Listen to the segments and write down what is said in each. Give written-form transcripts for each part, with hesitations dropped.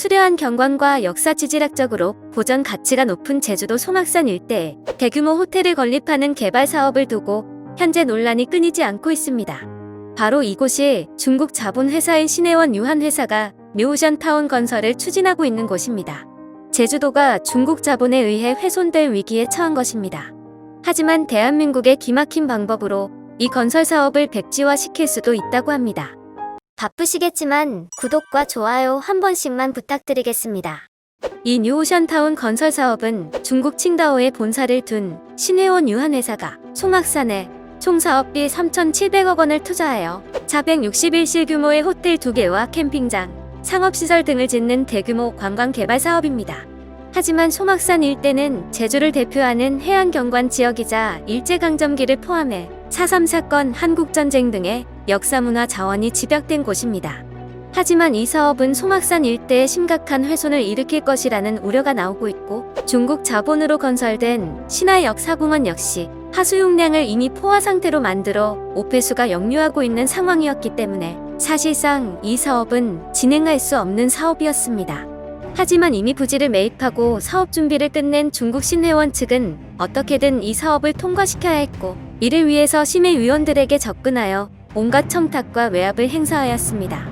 수려한 경관과 역사 지질학적으로 보전 가치가 높은 제주도 송악산 일대에 대규모 호텔을 건립하는 개발 사업을 두고 현재 논란이 끊이지 않고 있습니다. 바로 이곳이 중국 자본 회사인 신해원 유한회사가 뉴오션타운 건설을 추진하고 있는 곳입니다. 제주도가 중국 자본에 의해 훼손될 위기에 처한 것입니다. 하지만 대한민국의 기막힌 방법으로 이 건설 사업을 백지화시킬 수도 있다고 합니다. 바쁘시겠지만 구독과 좋아요 한 번씩만 부탁드리겠습니다. 이 뉴오션타운 건설 사업은 중국 칭다오에 본사를 둔 신해원 유한회사가 송악산에 총 사업비 3,700억 원을 투자하여 461실 규모의 호텔 2개와 캠핑장, 상업시설 등을 짓는 대규모 관광 개발 사업입니다. 하지만 송악산 일대는 제주를 대표하는 해안경관 지역이자 일제강점기를 포함해 4.3 사건, 한국전쟁 등의 역사문화 자원이 집약된 곳입니다. 하지만 이 사업은 송악산 일대에 심각한 훼손을 일으킬 것이라는 우려가 나오고 있고, 중국 자본으로 건설된 신화역 사공원 역시 하수 용량을 이미 포화 상태로 만들어 오폐수가 역류하고 있는 상황이었기 때문에 사실상 이 사업은 진행할 수 없는 사업이었습니다. 하지만 이미 부지를 매입하고 사업 준비를 끝낸 중국 신해원 측은 어떻게든 이 사업을 통과시켜야 했고, 이를 위해서 심의위원들에게 접근하여 온갖 청탁과 외압을 행사하였습니다.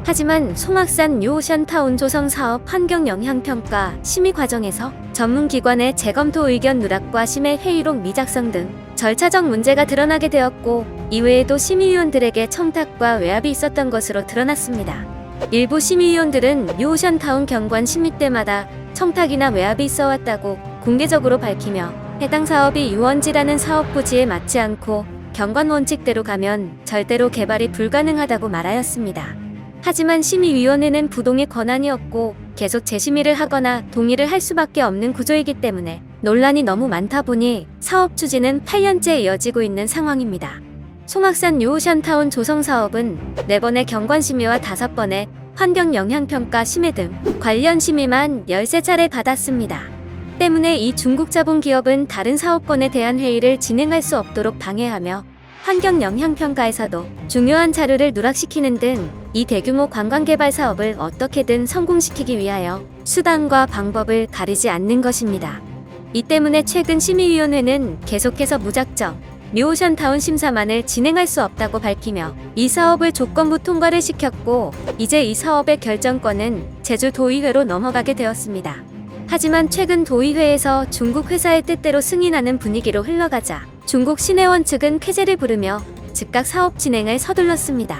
하지만 송악산 뉴오션타운 조성 사업 환경영향평가 심의 과정에서 전문기관의 재검토 의견 누락과 심의 회의록 미작성 등 절차적 문제가 드러나게 되었고, 이외에도 심의위원들에게 청탁과 외압이 있었던 것으로 드러났습니다. 일부 심의위원들은 뉴오션타운 경관 심의 때마다 청탁이나 외압이 있어왔다고 공개적으로 밝히며, 해당 사업이 유원지라는 사업 부지에 맞지 않고 경관 원칙대로 가면 절대로 개발이 불가능하다고 말하였습니다. 하지만 심의위원회는 부동의 권한이 없고 계속 재심의를 하거나 동의를 할 수밖에 없는 구조이기 때문에 논란이 너무 많다 보니 사업 추진은 8년째 이어지고 있는 상황입니다. 송악산 뉴오션타운 조성 사업은 4번의 경관 심의와 5번의 환경영향평가 심의 등 관련 심의만 13차례 받았습니다. 때문에 이 중국 자본 기업은 다른 사업권에 대한 회의를 진행할 수 없도록 방해하며 환경영향평가에서도 중요한 자료를 누락시키는 등 이 대규모 관광개발 사업을 어떻게든 성공시키기 위하여 수단과 방법을 가리지 않는 것입니다. 이 때문에 최근 심의위원회는 계속해서 무작정 뉴오션타운 심사만을 진행할 수 없다고 밝히며 이 사업을 조건부 통과를 시켰고, 이제 이 사업의 결정권은 제주도의회로 넘어가게 되었습니다. 하지만 최근 도의회에서 중국 회사의 뜻대로 승인하는 분위기로 흘러가자 중국 신해원 측은 쾌재를 부르며 즉각 사업 진행을 서둘렀습니다.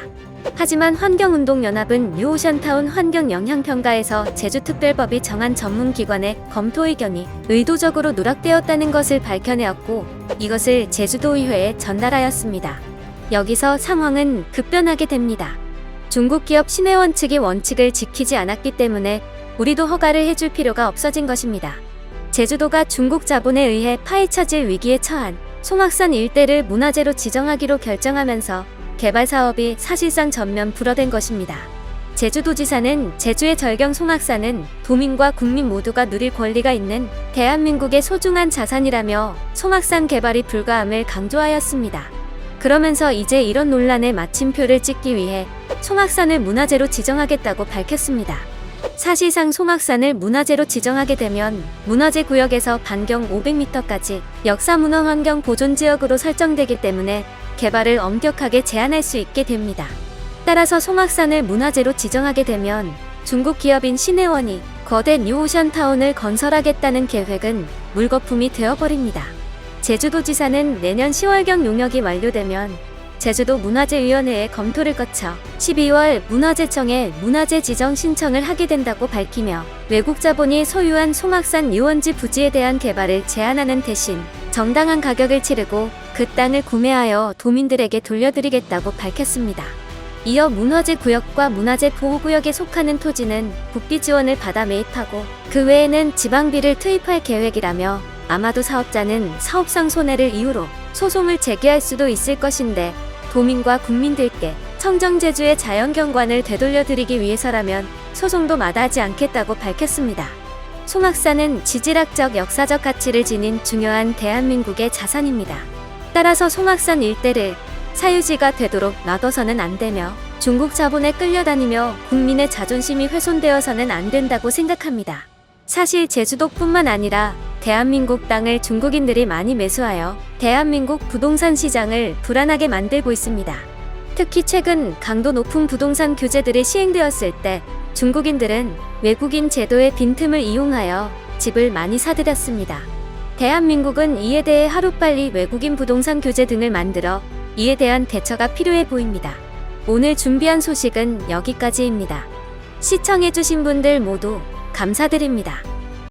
하지만 환경운동연합은 뉴오션타운 환경영향평가에서 제주특별법이 정한 전문기관의 검토 의견이 의도적으로 누락되었다는 것을 밝혀내었고, 이것을 제주도의회에 전달하였습니다. 여기서 상황은 급변하게 됩니다. 중국 기업 신해원 측이 원칙을 지키지 않았기 때문에 우리도 허가를 해줄 필요가 없어진 것입니다. 제주도가 중국 자본에 의해 파헤쳐질 위기에 처한 송악산 일대를 문화재로 지정하기로 결정하면서 개발 사업이 사실상 전면 불허된 것입니다. 제주도지사는 제주의 절경 송악산은 도민과 국민 모두가 누릴 권리가 있는 대한민국의 소중한 자산이라며 송악산 개발이 불가함을 강조하였습니다. 그러면서 이제 이런 논란에 마침표를 찍기 위해 송악산을 문화재로 지정하겠다고 밝혔습니다. 사실상 송악산을 문화재로 지정하게 되면 문화재 구역에서 반경 500m까지 역사문화환경 보존지역으로 설정되기 때문에 개발을 엄격하게 제한할 수 있게 됩니다. 따라서 송악산을 문화재로 지정하게 되면 중국 기업인 신해원이 거대 뉴오션타운을 건설하겠다는 계획은 물거품이 되어버립니다. 제주도지사는 내년 10월경 용역이 완료되면 제주도 문화재위원회에 검토를 거쳐 12월 문화재청에 문화재 지정 신청을 하게 된다고 밝히며, 외국 자본이 소유한 송악산 유원지 부지에 대한 개발을 제한하는 대신 정당한 가격을 치르고 그 땅을 구매하여 도민들에게 돌려드리겠다고 밝혔습니다. 이어 문화재 구역과 문화재 보호구역에 속하는 토지는 국비 지원을 받아 매입하고 그 외에는 지방비를 투입할 계획이라며, 아마도 사업자는 사업상 손해를 이유로 소송을 제기할 수도 있을 것인데, 도민과 국민들께 청정제주의 자연경관을 되돌려드리기 위해서라면 소송도 마다하지 않겠다고 밝혔습니다. 송악산은 지질학적 역사적 가치를 지닌 중요한 대한민국의 자산입니다. 따라서 송악산 일대를 사유지가 되도록 놔둬서는 안 되며, 중국 자본에 끌려다니며 국민의 자존심이 훼손되어서는 안 된다고 생각합니다. 사실 제주도뿐만 아니라 대한민국 땅을 중국인들이 많이 매수하여 대한민국 부동산 시장을 불안하게 만들고 있습니다. 특히 최근 강도 높은 부동산 규제들이 시행되었을 때 중국인들은 외국인 제도의 빈틈을 이용하여 집을 많이 사들였습니다. 대한민국은 이에 대해 하루빨리 외국인 부동산 규제 등을 만들어 이에 대한 대처가 필요해 보입니다. 오늘 준비한 소식은 여기까지입니다. 시청해주신 분들 모두 감사드립니다.